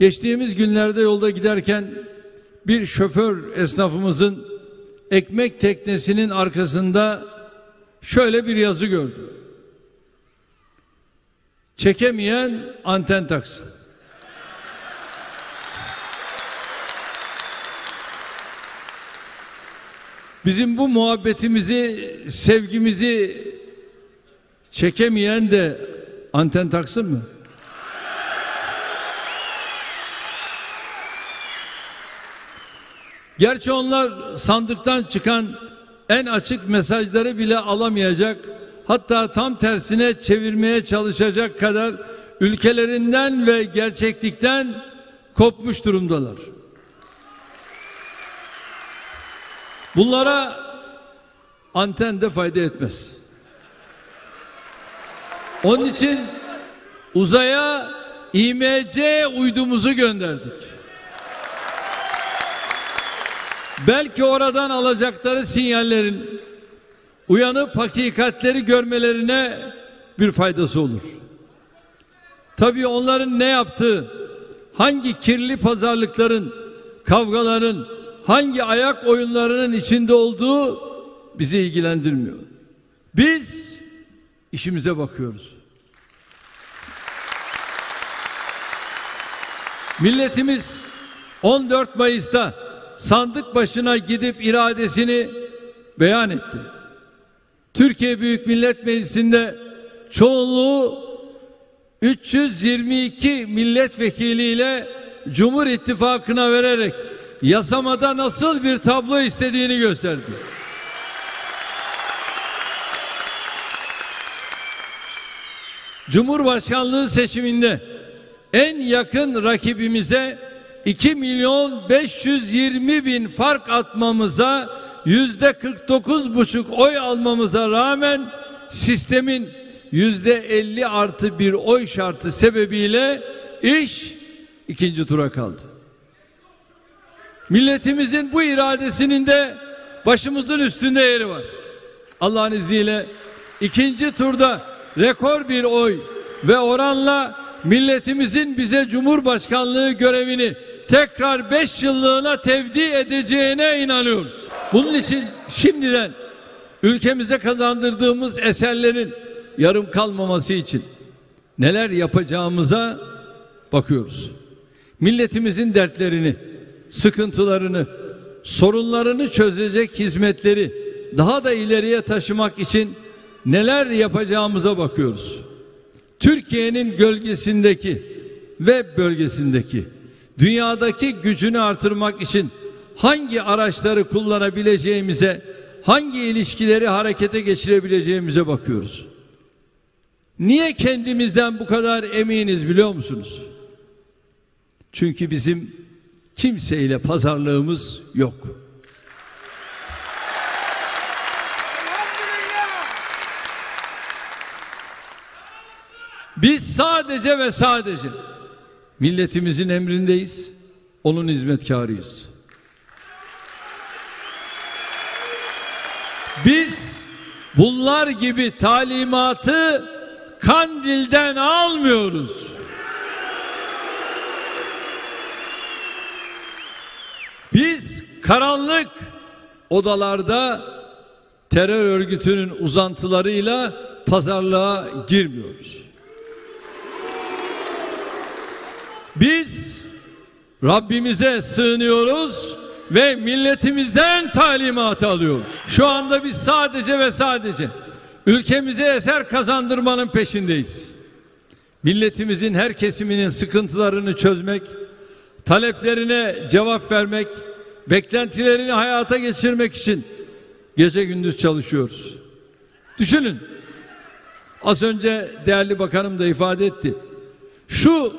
Geçtiğimiz günlerde yolda giderken bir şoför esnafımızın ekmek teknesinin arkasında şöyle bir yazı gördüm: çekemeyen anten taksın. Bizim bu muhabbetimizi, sevgimizi çekemeyen de anten taksın mı? Gerçi onlar sandıktan çıkan en açık mesajları bile alamayacak, hatta tam tersine çevirmeye çalışacak kadar ülkelerinden ve gerçeklikten kopmuş durumdalar. Bunlara anten de fayda etmez. Onun için uzaya İMC uydumuzu gönderdik. Belki oradan alacakları sinyallerin uyanıp hakikatleri görmelerine bir faydası olur. Tabii onların ne yaptığı, hangi kirli pazarlıkların, kavgaların, hangi ayak oyunlarının içinde olduğu bizi ilgilendirmiyor. Biz işimize bakıyoruz. Milletimiz 14 Mayıs'ta sandık başına gidip iradesini beyan etti. Türkiye Büyük Millet Meclisi'nde çoğunluğu 322 milletvekiliyle Cumhur İttifakı'na vererek yasamada nasıl bir tablo istediğini gösterdi. Cumhurbaşkanlığı seçiminde en yakın rakibimize 2.520.000 fark atmamıza, %49,5 oy almamıza rağmen sistemin %50+1 oy şartı sebebiyle iş ikinci tura kaldı. Milletimizin bu iradesinin de başımızın üstünde yeri var. Allah'ın izniyle ikinci turda rekor bir oy ve oranla milletimizin bize Cumhurbaşkanlığı görevini tekrar 5 yıllığına tevdi edeceğine inanıyoruz. Bunun için şimdiden ülkemize kazandırdığımız eserlerin yarım kalmaması için neler yapacağımıza bakıyoruz. Milletimizin dertlerini, sıkıntılarını, sorunlarını çözecek hizmetleri daha da ileriye taşımak için neler yapacağımıza bakıyoruz. Türkiye'nin gölgesindeki ve bölgesindeki dünyadaki gücünü artırmak için hangi araçları kullanabileceğimize, hangi ilişkileri harekete geçirebileceğimize bakıyoruz. Niye kendimizden bu kadar eminiz biliyor musunuz? Çünkü bizim kimseyle pazarlığımız yok. Biz sadece ve sadece milletimizin emrindeyiz, onun hizmetkarıyız. Biz bunlar gibi talimatı Kandil'den almıyoruz. Biz karanlık odalarda terör örgütünün uzantılarıyla pazarlığa girmiyoruz. Biz Rabbimize sığınıyoruz ve milletimizden talimat alıyoruz. Şu anda biz sadece ve sadece ülkemize eser kazandırmanın peşindeyiz. Milletimizin her kesiminin sıkıntılarını çözmek, taleplerine cevap vermek, beklentilerini hayata geçirmek için gece gündüz çalışıyoruz. Düşünün, az önce değerli bakanım da ifade etti. Şu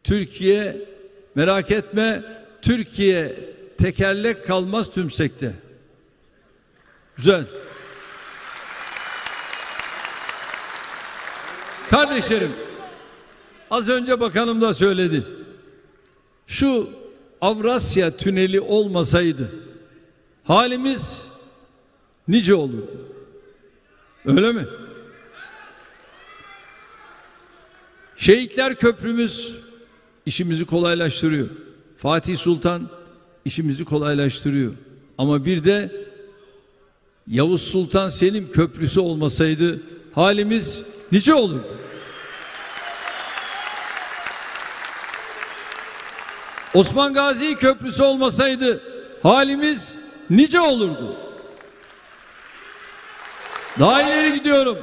Türkiye, merak etme, Türkiye tekerlek kalmaz tümsekte. Güzel. Kardeşlerim, az önce bakanım da söyledi. Şu Avrasya Tüneli olmasaydı halimiz nice olurdu. Öyle mi? Şehitler Köprümüz işimizi kolaylaştırıyor. Fatih Sultan işimizi kolaylaştırıyor. Ama bir de Yavuz Sultan Selim Köprüsü olmasaydı halimiz nice olurdu? Osman Gazi Köprüsü olmasaydı halimiz nice olurdu? Daha ileri gidiyorum.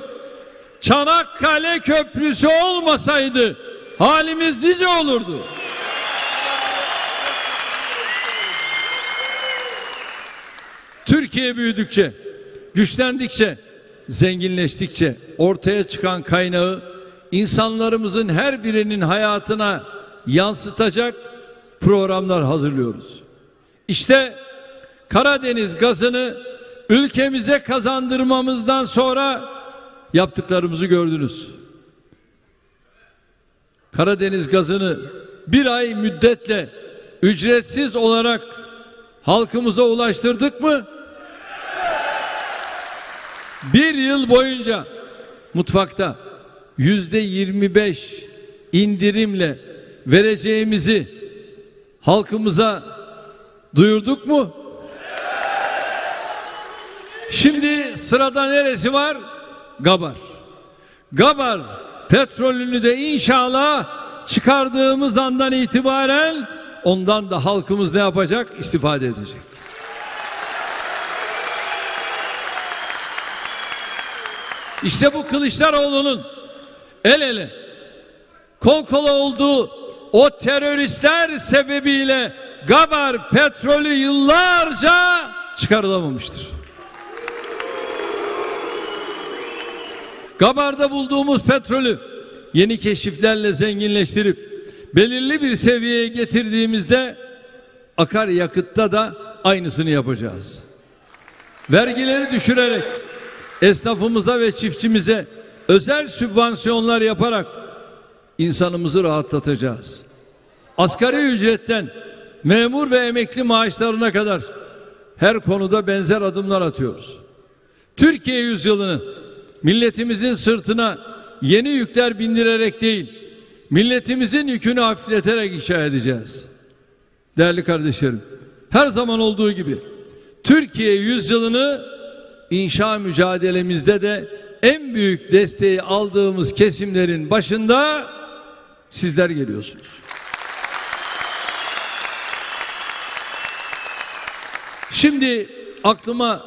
Çanakkale Köprüsü olmasaydı halimiz nice olurdu? Türkiye büyüdükçe, güçlendikçe, zenginleştikçe ortaya çıkan kaynağı insanlarımızın her birinin hayatına yansıtacak programlar hazırlıyoruz. İşte Karadeniz gazını ülkemize kazandırmamızdan sonra yaptıklarımızı gördünüz. Karadeniz gazını bir ay müddetle ücretsiz olarak halkımıza ulaştırdık mı? Bir yıl boyunca mutfakta %25 indirimle vereceğimizi halkımıza duyurduk mu? Şimdi sırada neresi var? Gabar. Gabar petrolünü de inşallah çıkardığımız andan itibaren ondan da halkımız ne yapacak? İstifade edecek. İşte bu Kılıçdaroğlu'nun el ele, kol kola olduğu o teröristler sebebiyle Gabar petrolü yıllarca çıkarılamamıştır. Gabar'da bulduğumuz petrolü yeni keşiflerle zenginleştirip belirli bir seviyeye getirdiğimizde akaryakıtta da aynısını yapacağız. Vergileri düşürerek esnafımıza ve çiftçimize özel sübvansiyonlar yaparak insanımızı rahatlatacağız. Asgari ücretten memur ve emekli maaşlarına kadar her konuda benzer adımlar atıyoruz. Türkiye yüzyılını milletimizin sırtına yeni yükler bindirerek değil, milletimizin yükünü hafifleterek inşa edeceğiz. Değerli kardeşlerim, her zaman olduğu gibi Türkiye yüzyılını inşa mücadelemizde de en büyük desteği aldığımız kesimlerin başında sizler geliyorsunuz. Şimdi aklıma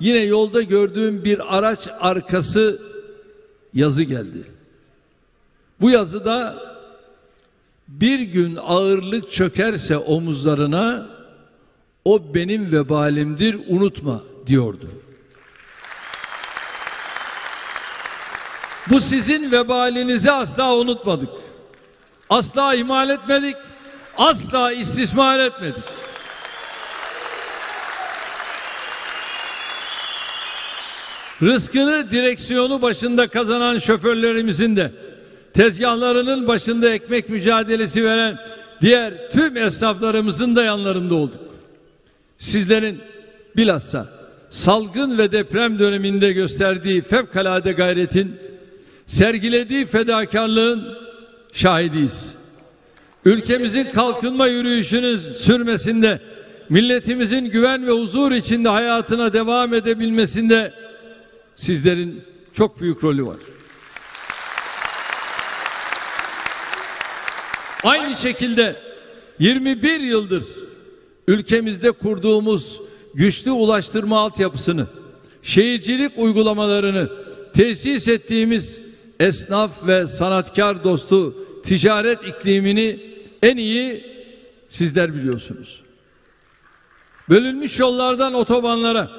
yine yolda gördüğüm bir araç arkası yazı geldi. Bu yazıda bir gün ağırlık çökerse omuzlarına o benim vebalimdir unutma diyordu. Bu sizin vebalinizi asla unutmadık. Asla ihmal etmedik. Asla istismar etmedik. Rızkını direksiyonu başında kazanan şoförlerimizin de tezgahlarının başında ekmek mücadelesi veren diğer tüm esnaflarımızın da yanlarında olduk. Sizlerin bilhassa salgın ve deprem döneminde gösterdiği fevkalade gayretin, sergilediği fedakarlığın şahidiyiz. Ülkemizin kalkınma yürüyüşünün sürmesinde, milletimizin güven ve huzur içinde hayatına devam edebilmesinde sizlerin çok büyük rolü var. Aynı şekilde 21 yıldır ülkemizde kurduğumuz güçlü ulaştırma altyapısını, şehircilik uygulamalarını, tesis ettiğimiz esnaf ve sanatkar dostu ticaret iklimini en iyi sizler biliyorsunuz. Bölünmüş yollardan otobanlara,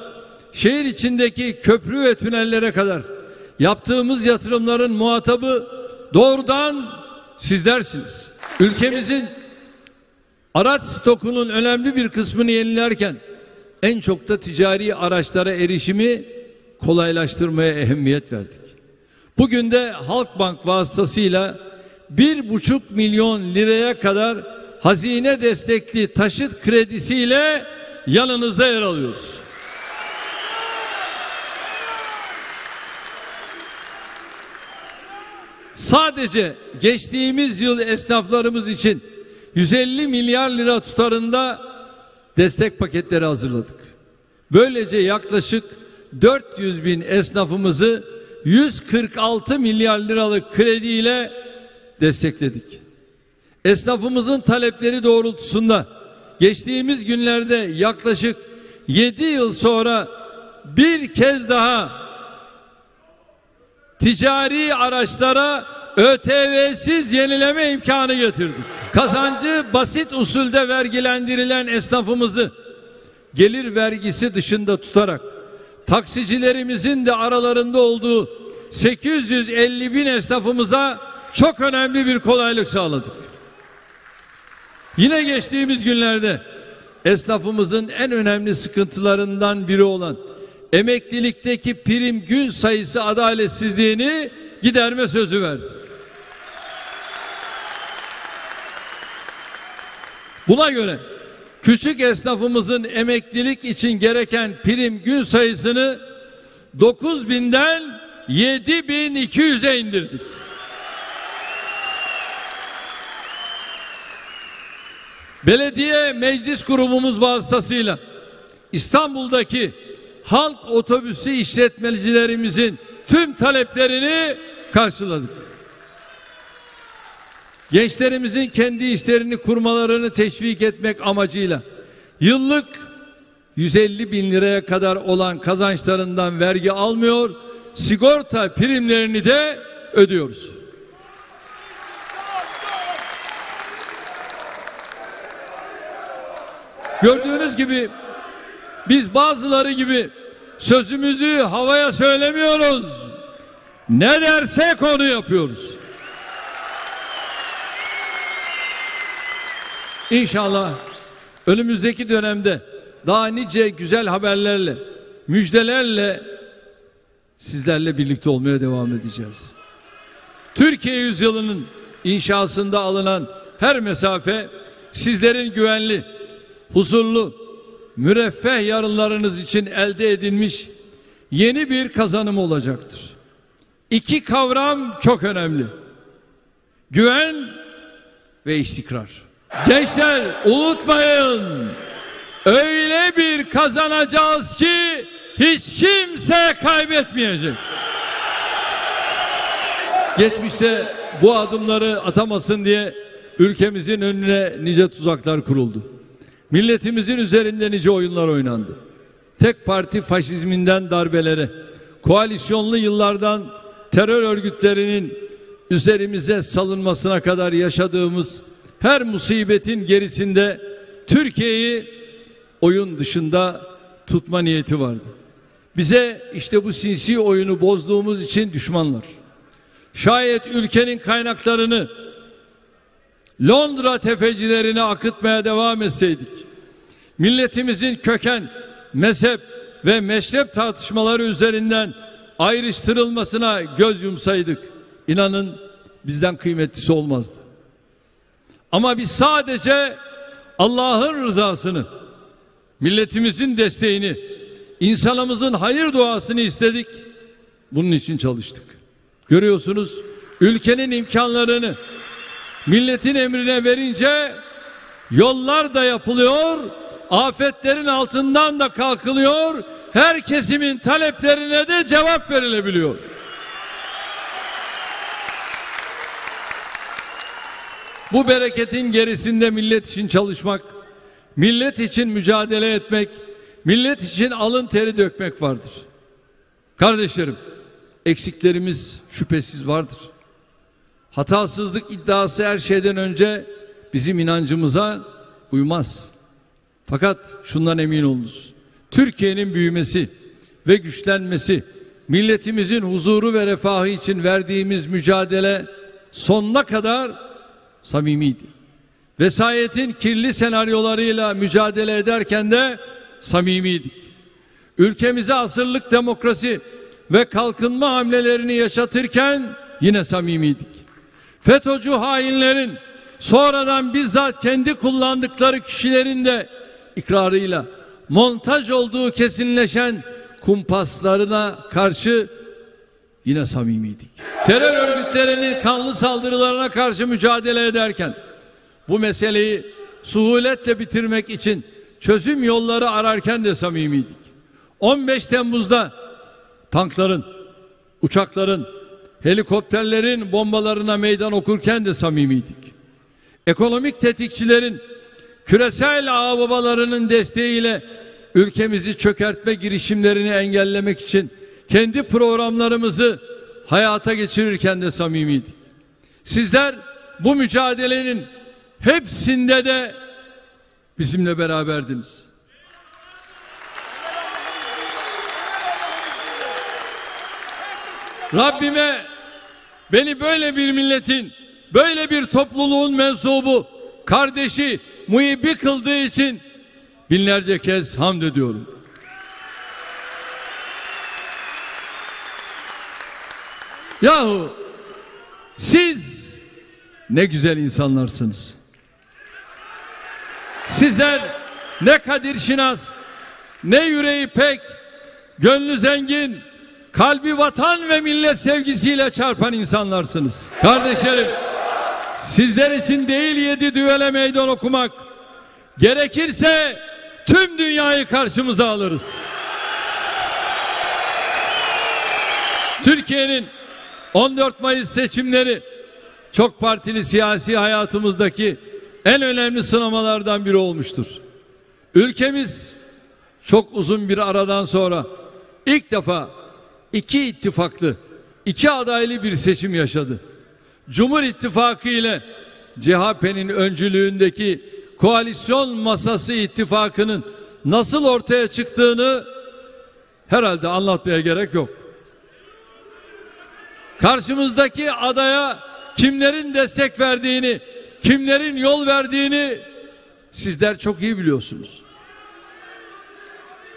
şehir içindeki köprü ve tünellere kadar yaptığımız yatırımların muhatabı doğrudan sizlersiniz. Ülkemizin araç stokunun önemli bir kısmını yenilerken en çok da ticari araçlara erişimi kolaylaştırmaya ehemmiyet verdik. Bugün de Halkbank vasıtasıyla 1,5 milyon liraya kadar hazine destekli taşıt kredisiyle yanınızda yer alıyoruz. Sadece geçtiğimiz yıl esnaflarımız için 150 milyar lira tutarında destek paketleri hazırladık. Böylece yaklaşık 400 bin esnafımızı 146 milyar liralık krediyle destekledik. Esnafımızın talepleri doğrultusunda geçtiğimiz günlerde yaklaşık 7 yıl sonra bir kez daha ticari araçlara ÖTV'siz yenileme imkanı getirdik. Kazancı basit usulde vergilendirilen esnafımızı gelir vergisi dışında tutarak taksicilerimizin de aralarında olduğu 850 bin esnafımıza çok önemli bir kolaylık sağladık. Yine geçtiğimiz günlerde esnafımızın en önemli sıkıntılarından biri olan emeklilikteki prim gün sayısı adaletsizliğini giderme sözü verdi. Buna göre küçük esnafımızın emeklilik için gereken prim gün sayısını 9.000'den 7.200'e indirdik. Belediye meclis grubumuz vasıtasıyla İstanbul'daki halk otobüsü işletmecilerimizin tüm taleplerini karşıladık. Gençlerimizin kendi işlerini kurmalarını teşvik etmek amacıyla yıllık 150 bin liraya kadar olan kazançlarından vergi almıyor, sigorta primlerini de ödüyoruz. Gördüğünüz gibi biz bazıları gibi sözümüzü havaya söylemiyoruz. Ne dersek onu yapıyoruz. İnşallah önümüzdeki dönemde daha nice güzel haberlerle, müjdelerle sizlerle birlikte olmaya devam edeceğiz. Türkiye yüzyılının inşasında alınan her mesafe sizlerin güvenli, huzurlu, müreffeh yarınlarınız için elde edilmiş yeni bir kazanım olacaktır. İki kavram çok önemli: güven ve istikrar. Gençler, unutmayın, öyle bir kazanacağız ki hiç kimse kaybetmeyecek. Geçmişte bu adımları atamasın diye ülkemizin önüne nice tuzaklar kuruldu. Milletimizin üzerinde nice oyunlar oynandı. Tek parti faşizminden darbelere, koalisyonlu yıllardan terör örgütlerinin üzerimize salınmasına kadar yaşadığımız her musibetin gerisinde Türkiye'yi oyun dışında tutma niyeti vardı. Bize işte bu sinsi oyunu bozduğumuz için düşmanlar. Şayet ülkenin kaynaklarını Londra tefecilerine akıtmaya devam etseydik, milletimizin köken, mezhep ve meşrep tartışmaları üzerinden ayrıştırılmasına göz yumsaydık, inanın bizden kıymetlisi olmazdı. Ama biz sadece Allah'ın rızasını, milletimizin desteğini, insanımızın hayır duasını istedik. Bunun için çalıştık. Görüyorsunuz, ülkenin imkanlarını milletin emrine verince yollar da yapılıyor, afetlerin altından da kalkılıyor, her kesimin taleplerine de cevap verilebiliyor. Bu bereketin gerisinde millet için çalışmak, millet için mücadele etmek, millet için alın teri dökmek vardır. Kardeşlerim, eksiklerimiz şüphesiz vardır. Hatasızlık iddiası her şeyden önce bizim inancımıza uymaz. Fakat şundan emin olunuz: Türkiye'nin büyümesi ve güçlenmesi, milletimizin huzuru ve refahı için verdiğimiz mücadele sonuna kadar samimiydi. Vesayetin kirli senaryolarıyla mücadele ederken de samimiydik. Ülkemize asırlık demokrasi ve kalkınma hamlelerini yaşatırken yine samimiydik. FETÖ'cü hainlerin sonradan bizzat kendi kullandıkları kişilerin de ikrarıyla montaj olduğu kesinleşen kumpaslarına karşı yine samimiydik. terör örgütlerinin kanlı saldırılarına karşı mücadele ederken bu meseleyi suhuletle bitirmek için çözüm yolları ararken de samimiydik. 15 Temmuz'da tankların, uçakların, helikopterlerin bombalarına meydan okurken de samimiydik. Ekonomik tetikçilerin, küresel ağababalarının desteğiyle ülkemizi çökertme girişimlerini engellemek için kendi programlarımızı hayata geçirirken de samimiydik. Sizler bu mücadelenin hepsinde de bizimle beraberdiniz. Rabbime beni böyle bir milletin, böyle bir topluluğun mensubu, kardeşi, muhibbi kıldığı için binlerce kez hamd ediyorum. Yahu siz ne güzel insanlarsınız. Sizler ne kadir şinas, ne yüreği pek, gönlü zengin, kalbi vatan ve millet sevgisiyle çarpan insanlarsınız. Kardeşlerim, sizler için değil 7 düvele meydan okumak, gerekirse tüm dünyayı karşımıza alırız. Türkiye'nin 14 Mayıs seçimleri çok partili siyasi hayatımızdaki en önemli sınamalardan biri olmuştur. Ülkemiz çok uzun bir aradan sonra ilk defa 2 ittifaklı, 2 adaylı bir seçim yaşadı. Cumhur İttifakı ile CHP'nin öncülüğündeki koalisyon masası ittifakının nasıl ortaya çıktığını herhalde anlatmaya gerek yok. Karşımızdaki adaya kimlerin destek verdiğini, kimlerin yol verdiğini sizler çok iyi biliyorsunuz.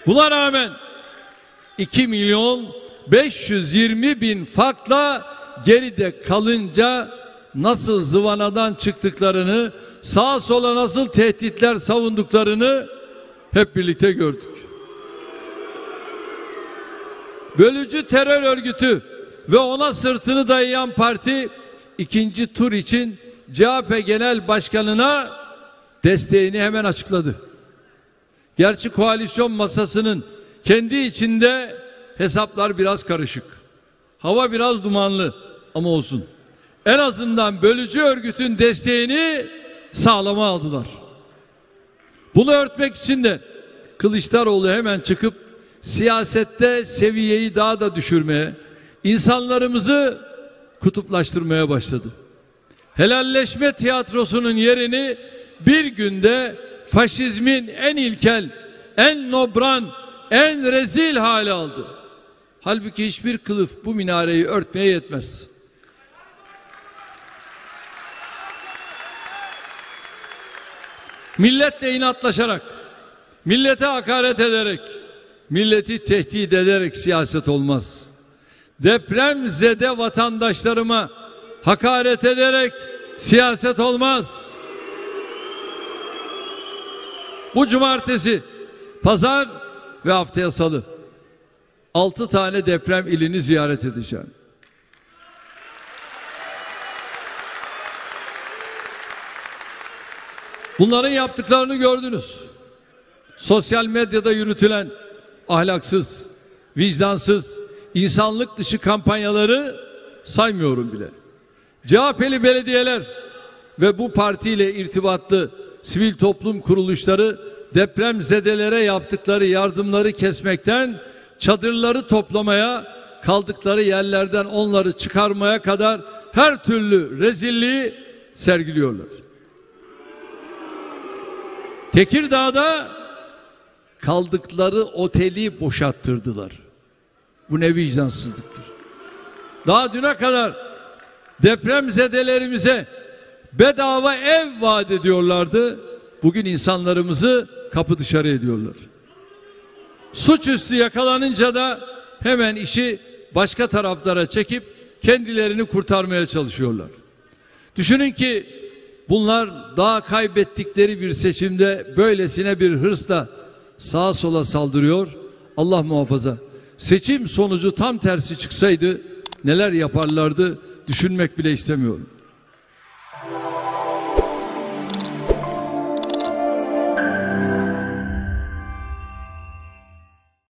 Buna rağmen 2.520.000 farkla geride kalınca nasıl zıvanadan çıktıklarını, sağa sola nasıl tehditler savunduklarını hep birlikte gördük. Bölücü terör örgütü ve ona sırtını dayayan parti ikinci tur için CHP Genel Başkanı'na desteğini hemen açıkladı. Gerçi koalisyon masasının kendi içinde hesaplar biraz karışık. Hava biraz dumanlı ama olsun. En azından bölücü örgütün desteğini sağlama aldılar. Bunu örtmek için de Kılıçdaroğlu hemen çıkıp siyasette seviyeyi daha da düşürmeye, insanlarımızı kutuplaştırmaya başladı. Helalleşme tiyatrosunun yerini bir günde faşizmin en ilkel, en nobran, en rezil hali aldı. Halbuki hiçbir kılıf bu minareyi örtmeye yetmez. Milletle inatlaşarak, millete hakaret ederek, milleti tehdit ederek siyaset olmaz. Depremzede vatandaşlarıma hakaret ederek siyaset olmaz. Bu cumartesi, pazar ve haftaya salı 6 tane deprem ilini ziyaret edeceğim. Bunların yaptıklarını gördünüz. Sosyal medyada yürütülen ahlaksız, vicdansız, insanlık dışı kampanyaları saymıyorum bile. CHP'li belediyeler ve bu partiyle irtibatlı sivil toplum kuruluşları depremzedelere yaptıkları yardımları kesmekten çadırları toplamaya, kaldıkları yerlerden onları çıkarmaya kadar her türlü rezilliği sergiliyorlar. Tekirdağ'da kaldıkları oteli boşalttırdılar. Bu ne vicdansızlıktır. Daha düne kadar depremzedelerimize bedava ev vaat ediyorlardı. Bugün insanlarımızı kapı dışarı ediyorlar. Suçüstü yakalanınca da hemen işi başka taraflara çekip kendilerini kurtarmaya çalışıyorlar. Düşünün ki bunlar daha kaybettikleri bir seçimde böylesine bir hırsla sağa sola saldırıyor. Allah muhafaza. Seçim sonucu tam tersi çıksaydı neler yaparlardı? düşünmek bile istemiyorum.